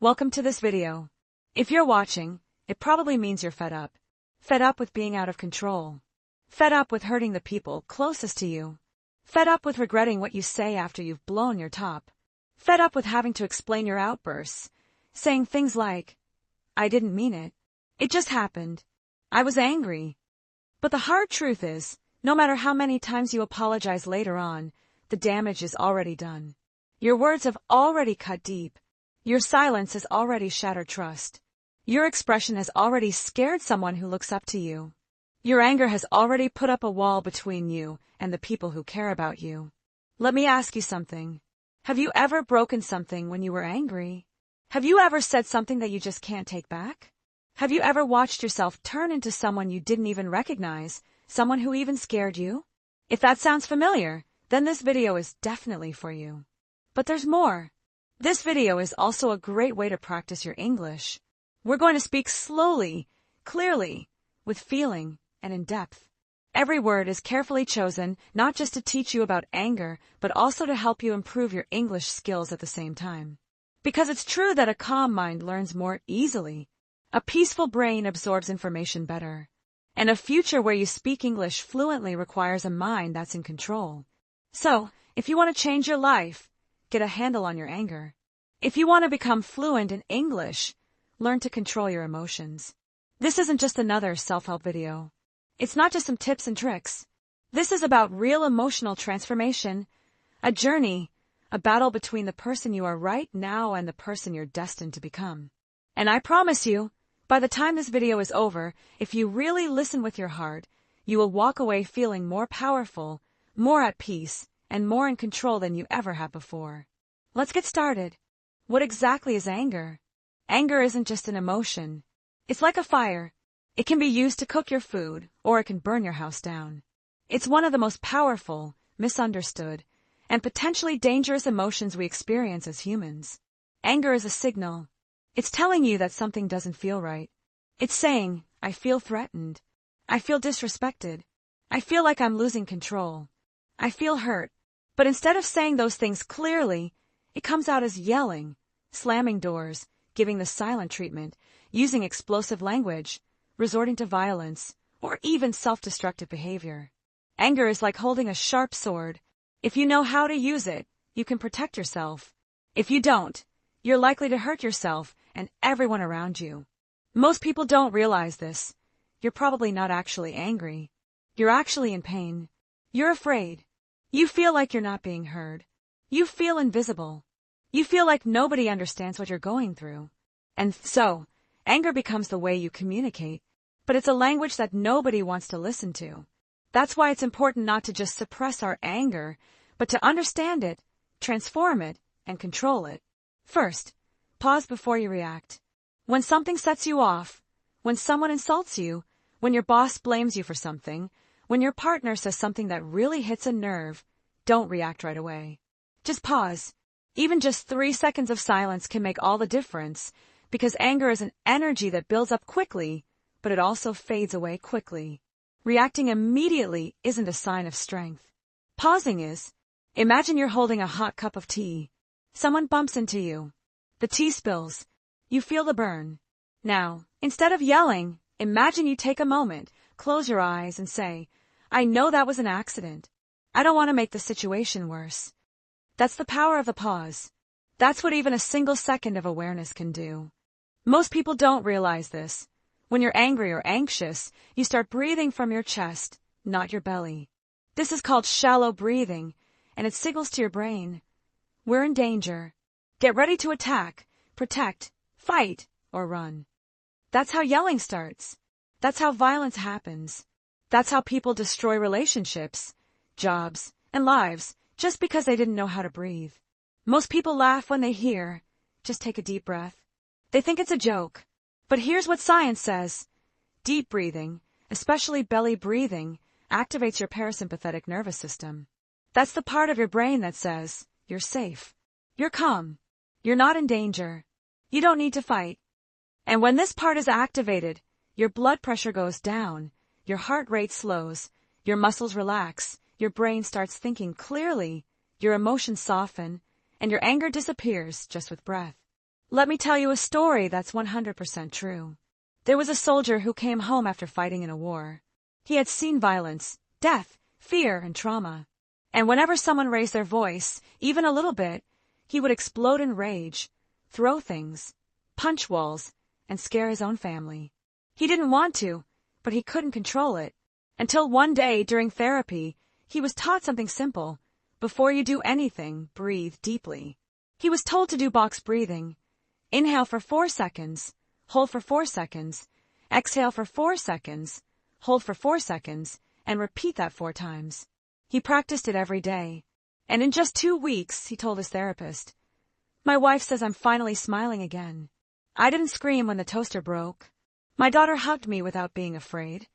Welcome to this video. If you're watching, it probably means you're fed up. Fed up with being out of control. Fed up with hurting the people closest to you. Fed up with regretting what you say after you've blown your top. Fed up with having to explain your outbursts, saying things like, "I didn't mean it. It just happened. I was angry." But the hard truth is, no matter how many times you apologize later on, the damage is already done. Your words have already cut deep. Your silence has already shattered trust. Your expression has already scared someone who looks up to you. Your anger has already put up a wall between you and the people who care about you. Let me ask you something. Have you ever broken something when you were angry? Have you ever said something that you just can't take back? Have you ever watched yourself turn into someone you didn't even recognize, someone who even scared you? If that sounds familiar, then this video is definitely for you. But there's more. This video is also a great way to practice your English. We're going to speak slowly, clearly, with feeling, and in depth. Every word is carefully chosen, not just to teach you about anger, but also to help you improve your English skills at the same time. Because it's true that a calm mind learns more easily. A peaceful brain absorbs information better. And a future where you speak English fluently requires a mind that's in control. So, if you want to change your life, get a handle on your anger. If you want to become fluent in English, learn to control your emotions. This isn't just another self-help video. It's not just some tips and tricks. This is about real emotional transformation, a journey, a battle between the person you are right now and the person you're destined to become. And I promise you, by the time this video is over, if you really listen with your heart, you will walk away feeling more powerful, more at peace, and more in control than you ever have before. Let's get started. What exactly is anger? Anger isn't just an emotion. It's like a fire. It can be used to cook your food, or it can burn your house down. It's one of the most powerful, misunderstood, and potentially dangerous emotions we experience as humans. Anger is a signal. It's telling you that something doesn't feel right. It's saying, "I feel threatened. I feel disrespected. I feel like I'm losing control. I feel hurt." But instead of saying those things clearly, it comes out as yelling, slamming doors, giving the silent treatment, using explosive language, resorting to violence, or even self-destructive behavior. Anger is like holding a sharp sword. If you know how to use it, you can protect yourself. If you don't, you're likely to hurt yourself and everyone around you. Most people don't realize this. You're probably not actually angry. You're actually in pain. You're afraid. You feel like you're not being heard. You feel invisible. You feel like nobody understands what you're going through. And so, anger becomes the way you communicate. But it's a language that nobody wants to listen to. That's why it's important not to just suppress our anger, but to understand it, transform it, and control it. First, pause before you react. When something sets you off, when someone insults you, when your boss blames you for something, when your partner says something that really hits a nerve, don't react right away. Just pause. Even just 3 seconds of silence can make all the difference, because anger is an energy that builds up quickly, but it also fades away quickly. Reacting immediately isn't a sign of strength. Pausing is. Imagine you're holding a hot cup of tea. Someone bumps into you. The tea spills. You feel the burn. Now, instead of yelling, imagine you take a moment, close your eyes and say, "I know that was an accident. I don't want to make the situation worse." That's the power of the pause. That's what even a single second of awareness can do. Most people don't realize this. When you're angry or anxious, you start breathing from your chest, not your belly. This is called shallow breathing, and it signals to your brain, "We're in danger. Get ready to attack, protect, fight, or run." That's how yelling starts. That's how violence happens. That's how people destroy relationships, jobs, and lives just because they didn't know how to breathe. Most people laugh when they hear, "Just take a deep breath." They think it's a joke. But here's what science says. Deep breathing, especially belly breathing, activates your parasympathetic nervous system. That's the part of your brain that says, "You're safe. You're calm. You're not in danger. You don't need to fight." And when this part is activated, your blood pressure goes down, your heart rate slows, your muscles relax, your brain starts thinking clearly, your emotions soften, and your anger disappears just with breath. Let me tell you a story that's 100% true. There was a soldier who came home after fighting in a war. He had seen violence, death, fear, and trauma. And whenever someone raised their voice, even a little bit, he would explode in rage, throw things, punch walls, and scare his own family. He didn't want to, but he couldn't control it. Until one day, during therapy, he was taught something simple. Before you do anything, breathe deeply. He was told to do box breathing. Inhale for 4 seconds, hold for 4 seconds, exhale for 4 seconds, hold for 4 seconds, and repeat that 4 times. He practiced it every day. And in just 2 weeks, he told his therapist, "My wife says I'm finally smiling again. I didn't scream when the toaster broke. My daughter hugged me without being afraid."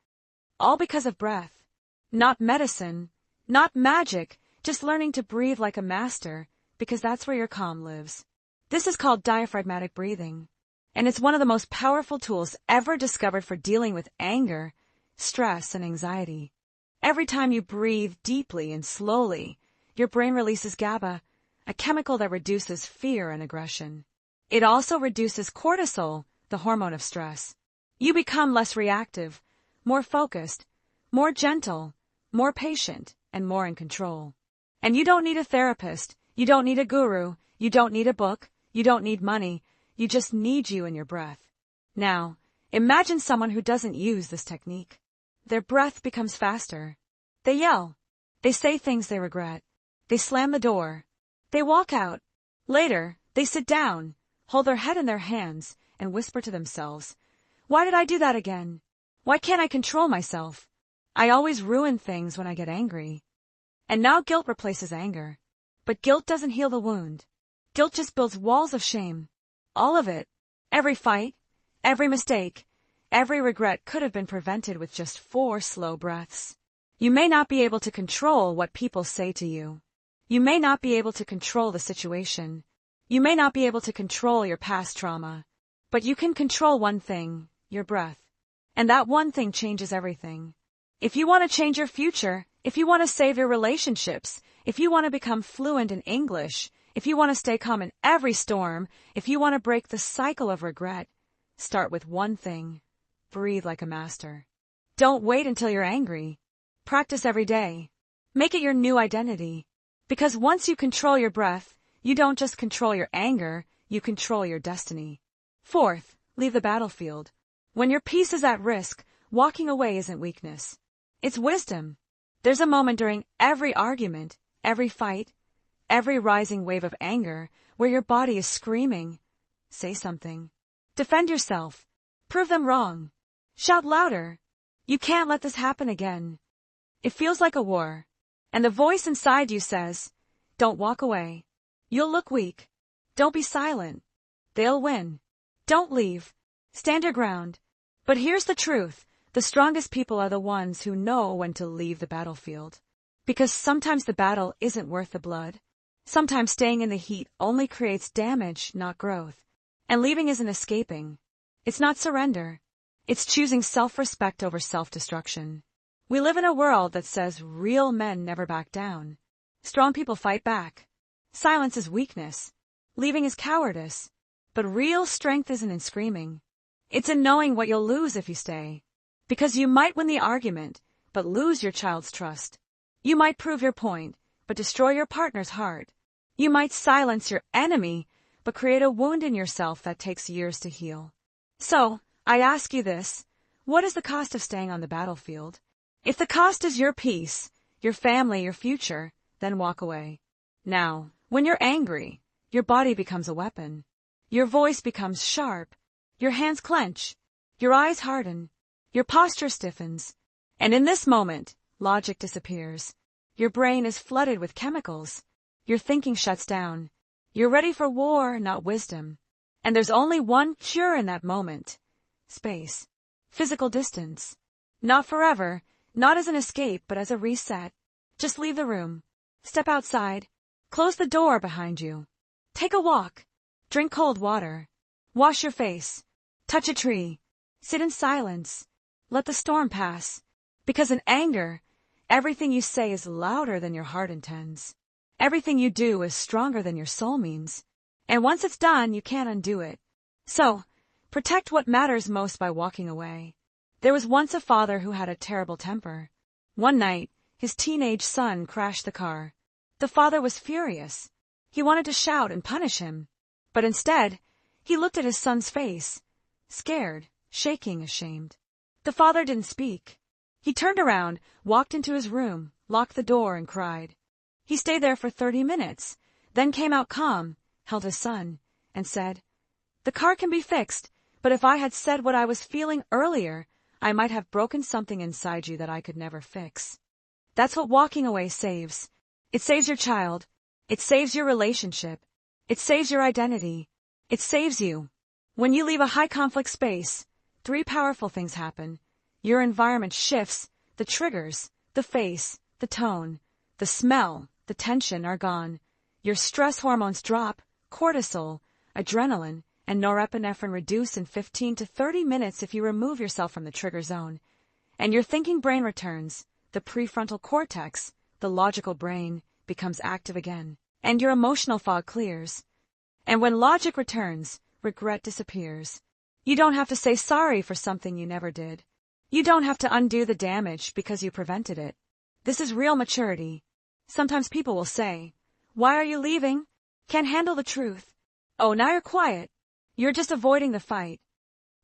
All because of breath. Not medicine, not magic, just learning to breathe like a master, because that's where your calm lives. This is called diaphragmatic breathing, and it's one of the most powerful tools ever discovered for dealing with anger, stress, and anxiety. Every time you breathe deeply and slowly, your brain releases GABA, a chemical that reduces fear and aggression. It also reduces cortisol, the hormone of stress. You become less reactive, more focused, more gentle, more patient, and more in control. And you don't need a therapist, you don't need a guru, you don't need a book, you don't need money, you just need you and your breath. Now, imagine someone who doesn't use this technique. Their breath becomes faster. They yell. They say things they regret. They slam the door. They walk out. Later, they sit down, hold their head in their hands, and whisper to themselves, "Why did I do that again? Why can't I control myself? I always ruin things when I get angry." And now guilt replaces anger. But guilt doesn't heal the wound. Guilt just builds walls of shame. All of it. Every fight, every mistake, every regret could have been prevented with just 4 slow breaths. You may not be able to control what people say to you. You may not be able to control the situation. You may not be able to control your past trauma. But you can control one thing, your breath. And that one thing changes everything. If you want to change your future, if you want to save your relationships, if you want to become fluent in English, if you want to stay calm in every storm, if you want to break the cycle of regret, start with one thing. Breathe like a master. Don't wait until you're angry. Practice every day. Make it your new identity. Because once you control your breath, you don't just control your anger, you control your destiny. 4th, leave the battlefield. When your peace is at risk, walking away isn't weakness. It's wisdom. There's a moment during every argument, every fight, every rising wave of anger, where your body is screaming. Say something. Defend yourself. Prove them wrong. Shout louder. You can't let this happen again. It feels like a war. And the voice inside you says, "Don't walk away. You'll look weak. Don't be silent. They'll win. Don't leave. Stand your ground." But here's the truth. The strongest people are the ones who know when to leave the battlefield. Because sometimes the battle isn't worth the blood. Sometimes staying in the heat only creates damage, not growth. And leaving isn't escaping. It's not surrender. It's choosing self-respect over self-destruction. We live in a world that says real men never back down. Strong people fight back. Silence is weakness. Leaving is cowardice. But real strength isn't in screaming. It's in knowing what you'll lose if you stay. Because you might win the argument, but lose your child's trust. You might prove your point, but destroy your partner's heart. You might silence your enemy, but create a wound in yourself that takes years to heal. So, I ask you this, what is the cost of staying on the battlefield? If the cost is your peace, your family, your future, then walk away. Now, when you're angry, your body becomes a weapon. Your voice becomes sharp. Your hands clench. Your eyes harden. Your posture stiffens. And in this moment, logic disappears. Your brain is flooded with chemicals. Your thinking shuts down. You're ready for war, not wisdom. And there's only one cure in that moment. Space. Physical distance. Not forever, not as an escape, but as a reset. Just leave the room. Step outside. Close the door behind you. Take a walk. Drink cold water. Wash your face. Touch a tree. Sit in silence. Let the storm pass. Because in anger, everything you say is louder than your heart intends. Everything you do is stronger than your soul means. And once it's done, you can't undo it. So, protect what matters most by walking away. There was once a father who had a terrible temper. One night, his teenage son crashed the car. The father was furious. He wanted to shout and punish him. But instead, he looked at his son's face, scared, shaking, ashamed. The father didn't speak. He turned around, walked into his room, locked the door, and cried. He stayed there for 30 minutes, then came out calm, held his son, and said, "The car can be fixed, but if I had said what I was feeling earlier, I might have broken something inside you that I could never fix." That's what walking away saves. It saves your child. It saves your relationship. It saves your identity. It saves you. When you leave a high-conflict space, 3 powerful things happen. Your environment shifts, the triggers, the face, the tone, the smell, the tension are gone. Your stress hormones drop, cortisol, adrenaline, and norepinephrine reduce in 15 to 30 minutes if you remove yourself from the trigger zone. And your thinking brain returns. The prefrontal cortex, the logical brain, becomes active again. And your emotional fog clears. And when logic returns, regret disappears. You don't have to say sorry for something you never did. You don't have to undo the damage because you prevented it. This is real maturity. Sometimes people will say, "Why are you leaving? Can't handle the truth." "Oh, now you're quiet. You're just avoiding the fight."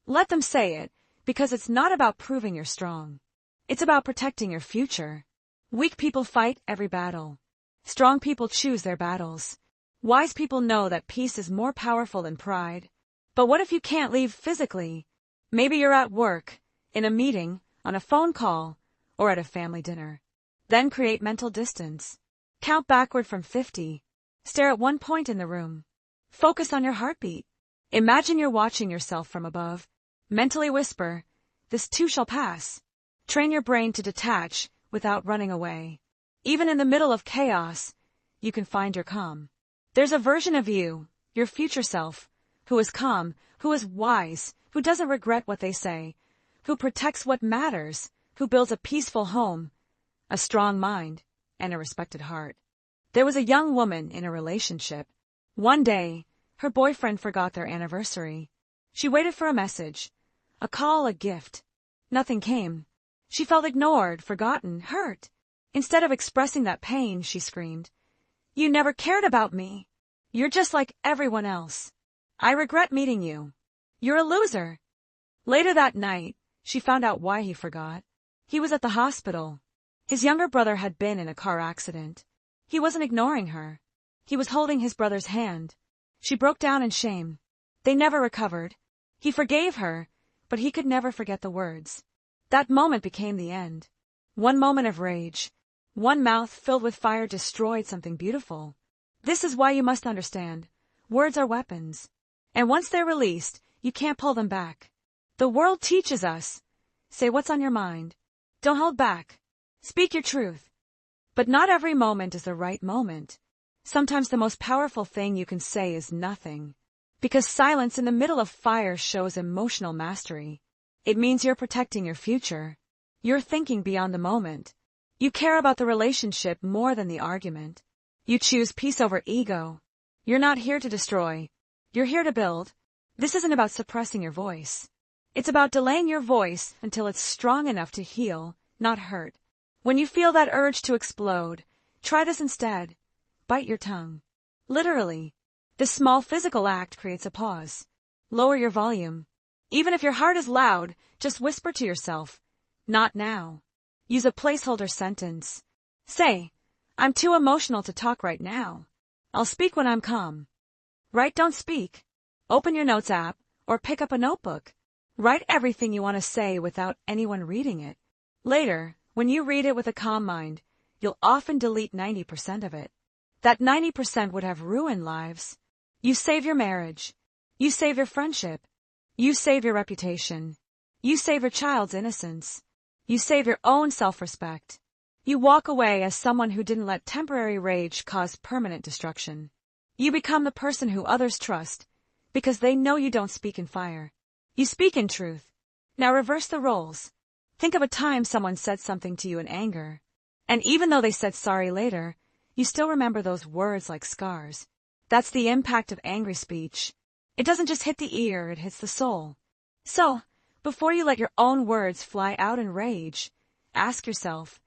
Let them say it, because it's not about proving you're strong. It's about protecting your future. Weak people fight every battle. Strong people choose their battles. Wise people know that peace is more powerful than pride. But what if you can't leave physically? Maybe you're at work, in a meeting, on a phone call, or at a family dinner. Then create mental distance. Count backward from 50. Stare at one point in the room. Focus on your heartbeat. Imagine you're watching yourself from above. Mentally whisper, "This too shall pass." Train your brain to detach without running away. Even in the middle of chaos, you can find your calm. There's a version of you, your future self, who is calm, who is wise, who doesn't regret what they say, who protects what matters, who builds a peaceful home, a strong mind, and a respected heart. There was a young woman in a relationship. One day, her boyfriend forgot their anniversary. She waited for a message, a call, a gift. Nothing came. She felt ignored, forgotten, hurt. Instead of expressing that pain, she screamed, "You never cared about me. You're just like everyone else. I regret meeting you. You're a loser." Later that night, she found out why he forgot. He was at the hospital. His younger brother had been in a car accident. He wasn't ignoring her. He was holding his brother's hand. She broke down in shame. They never recovered. He forgave her, but he could never forget the words. That moment became the end. One moment of rage, one mouth filled with fire destroyed something beautiful. This is why you must understand. Words are weapons. And once they're released, you can't pull them back. The world teaches us. Say what's on your mind. Don't hold back. Speak your truth. But not every moment is the right moment. Sometimes the most powerful thing you can say is nothing. Because silence in the middle of fire shows emotional mastery. It means you're protecting your future. You're thinking beyond the moment. You care about the relationship more than the argument. You choose peace over ego. You're not here to destroy. You're here to build. This isn't about suppressing your voice. It's about delaying your voice until it's strong enough to heal, not hurt. When you feel that urge to explode, try this instead. Bite your tongue. Literally. This small physical act creates a pause. Lower your volume. Even if your heart is loud, just whisper to yourself, "Not now." Use a placeholder sentence. Say, "I'm too emotional to talk right now. I'll speak when I'm calm." Write, don't speak. Open your notes app or pick up a notebook. Write everything you want to say without anyone reading it. Later, when you read it with a calm mind, you'll often delete 90% of it. That 90% would have ruined lives. You save your marriage. You save your friendship. You save your reputation. You save your child's innocence. You save your own self-respect. You walk away as someone who didn't let temporary rage cause permanent destruction. You become the person who others trust, because they know you don't speak in fire. You speak in truth. Now reverse the roles. Think of a time someone said something to you in anger. And even though they said sorry later, you still remember those words like scars. That's the impact of angry speech. It doesn't just hit the ear, it hits the soul. So, before you let your own words fly out in rage, ask yourself,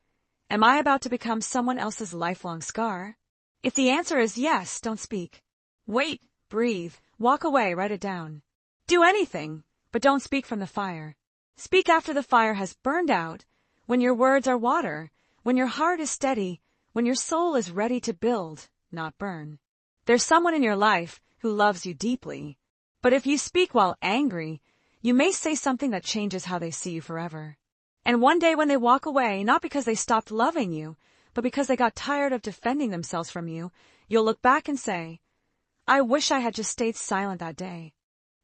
am I about to become someone else's lifelong scar? If the answer is yes, don't speak. Wait, breathe, walk away, write it down. Do anything, but don't speak from the fire. Speak after the fire has burned out, when your words are water, when your heart is steady, when your soul is ready to build, not burn. There's someone in your life who loves you deeply, but if you speak while angry, you may say something that changes how they see you forever. And one day when they walk away, not because they stopped loving you, but because they got tired of defending themselves from you, you'll look back and say, I wish I had just stayed silent that day.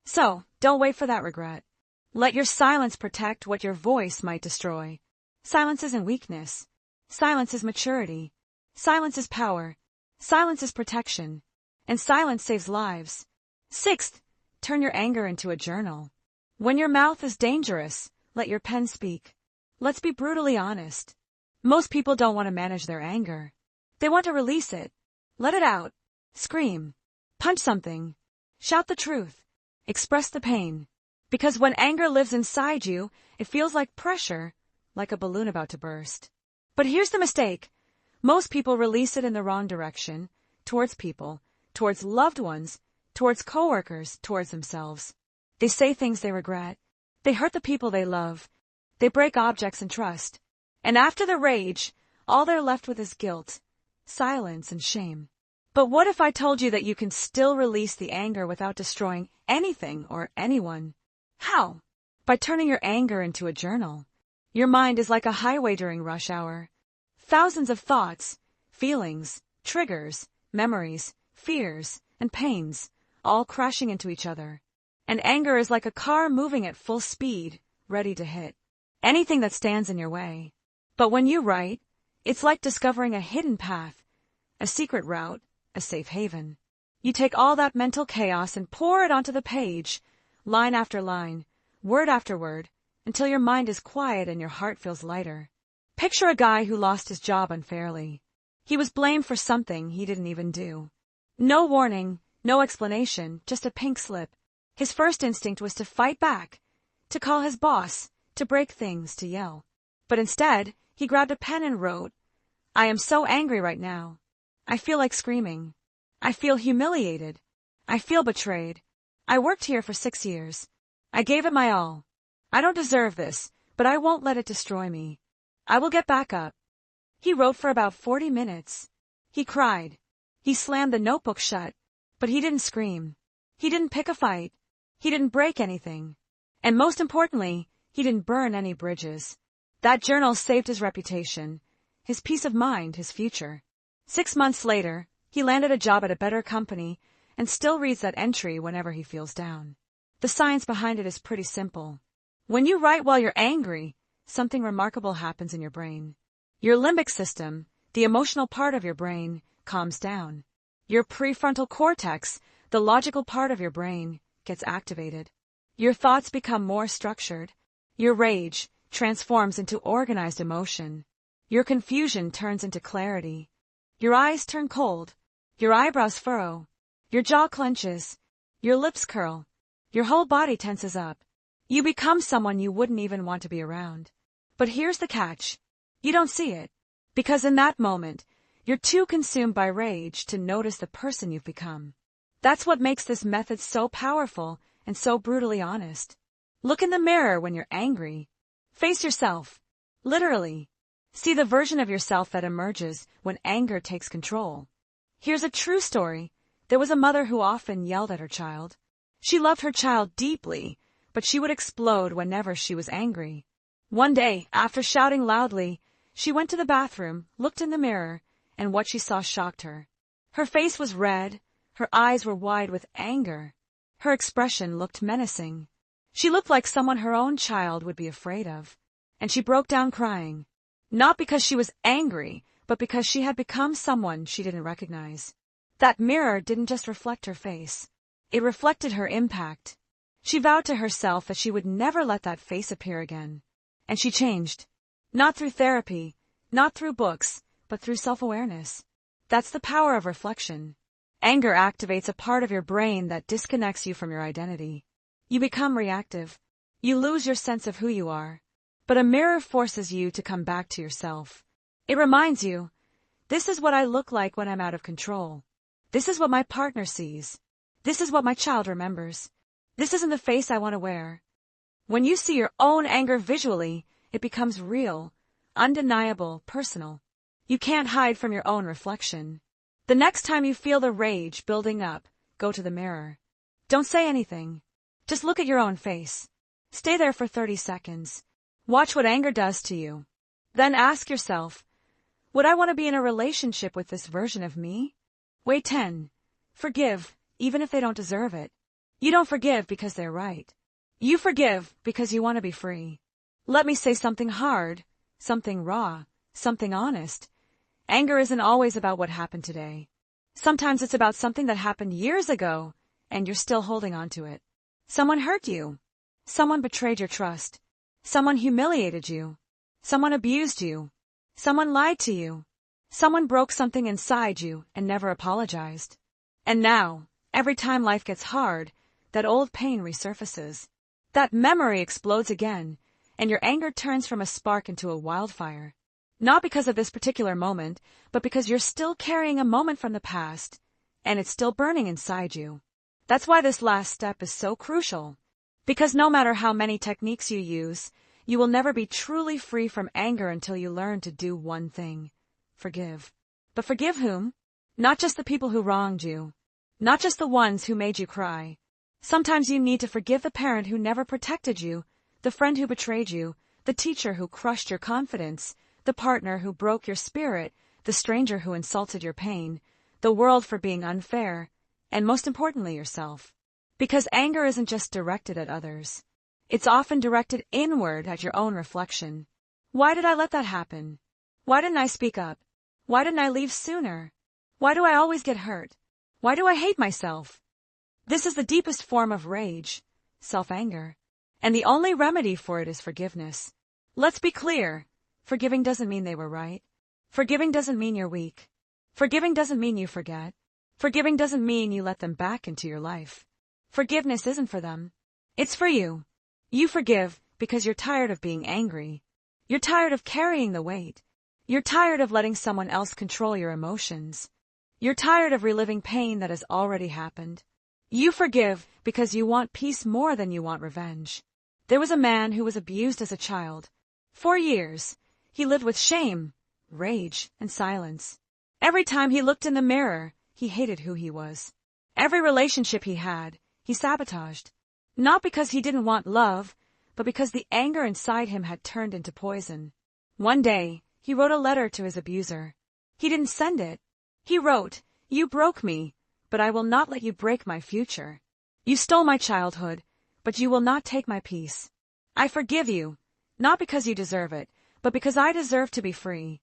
So, don't wait for that regret. Let your silence protect what your voice might destroy. Silence isn't weakness. Silence is maturity. Silence is power. Silence is protection. And silence saves lives. Sixth, turn your anger into a journal. When your mouth is dangerous, let your pen speak. Let's be brutally honest. Most people don't want to manage their anger. They want to release it. Let it out. Scream. Punch something. Shout the truth. Express the pain. Because when anger lives inside you, it feels like pressure, like a balloon about to burst. But here's the mistake. Most people release it in the wrong direction, towards people, towards loved ones, towards coworkers, towards themselves. They say things they regret. They hurt the people they love. They break objects and trust. And after the rage, all they're left with is guilt, silence, and shame. But what if I told you that you can still release the anger without destroying anything or anyone? How? By turning your anger into a journal. Your mind is like a highway during rush hour. Thousands of thoughts, feelings, triggers, memories, fears, and pains, all crashing into each other. And anger is like a car moving at full speed, ready to hit anything that stands in your way. But when you write, it's like discovering a hidden path, a secret route, a safe haven. You take all that mental chaos and pour it onto the page, line after line, word after word, until your mind is quiet and your heart feels lighter. Picture a guy who lost his job unfairly. He was blamed for something he didn't even do. No warning, no explanation, just a pink slip. His first instinct was to fight back, to call his boss, to break things, to yell. But instead, he grabbed a pen and wrote, I am so angry right now. I feel like screaming. I feel humiliated. I feel betrayed. I worked here for 6 years. I gave it my all. I don't deserve this, but I won't let it destroy me. I will get back up. He wrote for about 40 minutes. He cried. He slammed the notebook shut, but he didn't scream. He didn't pick a fight. He didn't break anything. And most importantly, he didn't burn any bridges. That journal saved his reputation, his peace of mind, his future. 6 months later, he landed a job at a better company and still reads that entry whenever he feels down. The science behind it is pretty simple. When you write while you're angry, something remarkable happens in your brain. Your limbic system, the emotional part of your brain, calms down. Your prefrontal cortex, the logical part of your brain, gets activated. Your thoughts become more structured. Your rage transforms into organized emotion. Your confusion turns into clarity. Your eyes turn cold. Your eyebrows furrow. Your jaw clenches. Your lips curl. Your whole body tenses up. You become someone you wouldn't even want to be around. But here's the catch. You don't see it. Because in that moment, you're too consumed by rage to notice the person you've become. That's what makes this method so powerful and so brutally honest. Look in the mirror when you're angry. Face yourself. Literally. See the version of yourself that emerges when anger takes control. Here's a true story. There was a mother who often yelled at her child. She loved her child deeply, but she would explode whenever she was angry. One day, after shouting loudly, she went to the bathroom, looked in the mirror, and what she saw shocked her. Her face was red, her eyes were wide with anger. Her expression looked menacing. She looked like someone her own child would be afraid of. And she broke down crying. Not because she was angry, but because she had become someone she didn't recognize. That mirror didn't just reflect her face. It reflected her impact. She vowed to herself that she would never let that face appear again. And she changed. Not through therapy, not through books, but through self-awareness. That's the power of reflection. Anger activates a part of your brain that disconnects you from your identity. You become reactive. You lose your sense of who you are. But a mirror forces you to come back to yourself. It reminds you, this is what I look like when I'm out of control. This is what my partner sees. This is what my child remembers. This isn't the face I want to wear. When you see your own anger visually, it becomes real, undeniable, personal. You can't hide from your own reflection. The next time you feel the rage building up, go to the mirror. Don't say anything. Just look at your own face. Stay there for 30 seconds. Watch what anger does to you. Then ask yourself, would I want to be in a relationship with this version of me? Way 10. Forgive, even if they don't deserve it. You don't forgive because they're right. You forgive because you want to be free. Let me say something hard, something raw, something honest. Anger isn't always about what happened today. Sometimes it's about something that happened years ago, and you're still holding on to it. Someone hurt you. Someone betrayed your trust. Someone humiliated you. Someone abused you. Someone lied to you. Someone broke something inside you and never apologized. And now, every time life gets hard, that old pain resurfaces. That memory explodes again, and your anger turns from a spark into a wildfire. Not because of this particular moment, but because you're still carrying a moment from the past, and it's still burning inside you. That's why this last step is so crucial. Because no matter how many techniques you use, you will never be truly free from anger until you learn to do one thing. Forgive. But forgive whom? Not just the people who wronged you. Not just the ones who made you cry. Sometimes you need to forgive the parent who never protected you, the friend who betrayed you, the teacher who crushed your confidence, the partner who broke your spirit, the stranger who insulted your pain, the world for being unfair, and most importantly yourself. Because anger isn't just directed at others. It's often directed inward at your own reflection. Why did I let that happen? Why didn't I speak up? Why didn't I leave sooner? Why do I always get hurt? Why do I hate myself? This is the deepest form of rage, self-anger. And the only remedy for it is forgiveness. Let's be clear. Forgiving doesn't mean they were right. Forgiving doesn't mean you're weak. Forgiving doesn't mean you forget. Forgiving doesn't mean you let them back into your life. Forgiveness isn't for them. It's for you. You forgive because you're tired of being angry. You're tired of carrying the weight. You're tired of letting someone else control your emotions. You're tired of reliving pain that has already happened. You forgive because you want peace more than you want revenge. There was a man who was abused as a child. 4 years. He lived with shame, rage, and silence. Every time he looked in the mirror, he hated who he was. Every relationship he had, he sabotaged. Not because he didn't want love, but because the anger inside him had turned into poison. One day, he wrote a letter to his abuser. He didn't send it. He wrote, "You broke me, but I will not let you break my future. You stole my childhood, but you will not take my peace. I forgive you, not because you deserve it, but because I deserve to be free."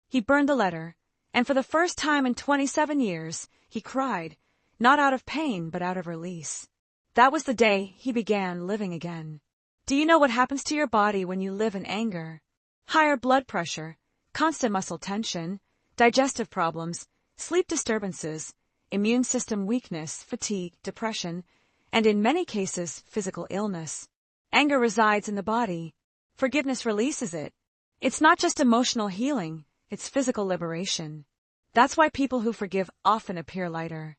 He burned the letter, and for the first time in 27 years, he cried, not out of pain, but out of release. That was the day he began living again. Do you know what happens to your body when you live in anger? Higher blood pressure, constant muscle tension, digestive problems, sleep disturbances, immune system weakness, fatigue, depression, and in many cases, physical illness. Anger resides in the body. Forgiveness releases it. It's not just emotional healing, it's physical liberation. That's why people who forgive often appear lighter.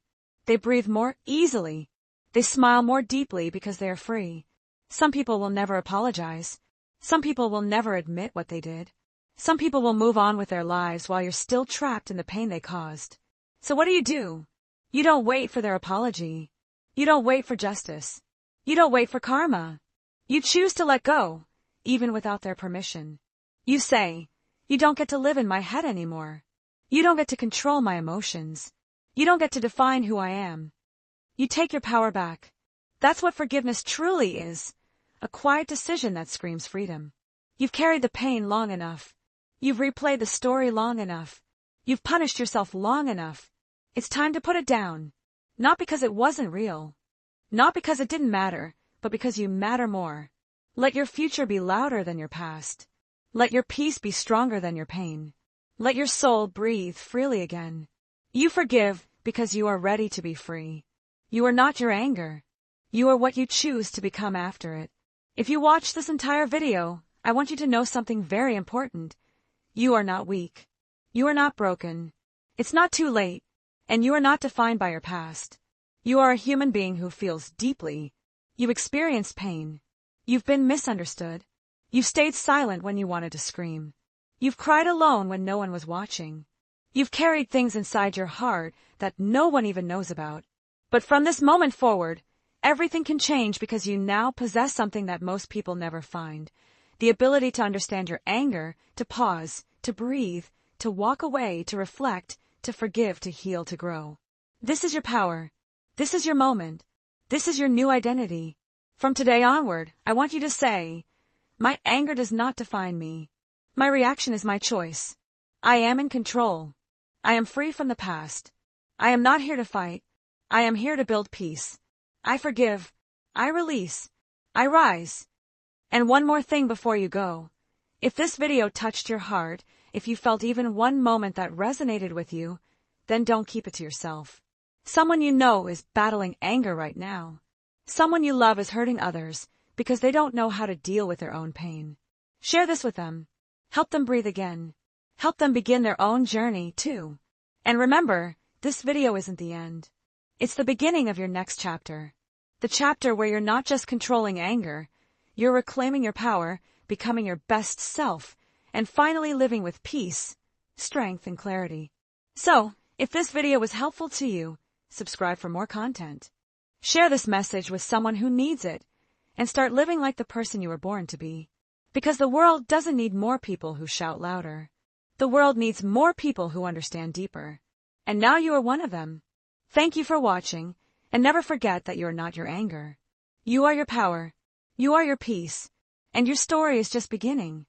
They breathe more easily. They smile more deeply because they are free. Some people will never apologize. Some people will never admit what they did. Some people will move on with their lives while you're still trapped in the pain they caused. So what do? You don't wait for their apology. You don't wait for justice. You don't wait for karma. You choose to let go, even without their permission. You say, "You don't get to live in my head anymore. You don't get to control my emotions. You don't get to define who I am." You take your power back. That's what forgiveness truly is. A quiet decision that screams freedom. You've carried the pain long enough. You've replayed the story long enough. You've punished yourself long enough. It's time to put it down. Not because it wasn't real. Not because it didn't matter, but because you matter more. Let your future be louder than your past. Let your peace be stronger than your pain. Let your soul breathe freely again. You forgive because you are ready to be free. You are not your anger. You are what you choose to become after it. If you watch this entire video, I want you to know something very important. You are not weak. You are not broken. It's not too late, and you are not defined by your past. You are a human being who feels deeply. You've experienced pain. You've been misunderstood. You've stayed silent when you wanted to scream. You've cried alone when no one was watching. You've carried things inside your heart that no one even knows about. But from this moment forward, everything can change because you now possess something that most people never find. The ability to understand your anger, to pause, to breathe, to walk away, to reflect, to forgive, to heal, to grow. This is your power. This is your moment. This is your new identity. From today onward, I want you to say, my anger does not define me. My reaction is my choice. I am in control. I am free from the past. I am not here to fight. I am here to build peace. I forgive. I release. I rise. And one more thing before you go. If this video touched your heart, if you felt even one moment that resonated with you, then don't keep it to yourself. Someone you know is battling anger right now. Someone you love is hurting others because they don't know how to deal with their own pain. Share this with them. Help them breathe again. Help them begin their own journey, too. And remember, this video isn't the end. It's the beginning of your next chapter. The chapter where you're not just controlling anger, you're reclaiming your power, becoming your best self, and finally living with peace, strength, and clarity. So, if this video was helpful to you, subscribe for more content. Share this message with someone who needs it, and start living like the person you were born to be. Because the world doesn't need more people who shout louder. The world needs more people who understand deeper. And now you are one of them. Thank you for watching, and never forget that you are not your anger. You are your power. You are your peace. And your story is just beginning.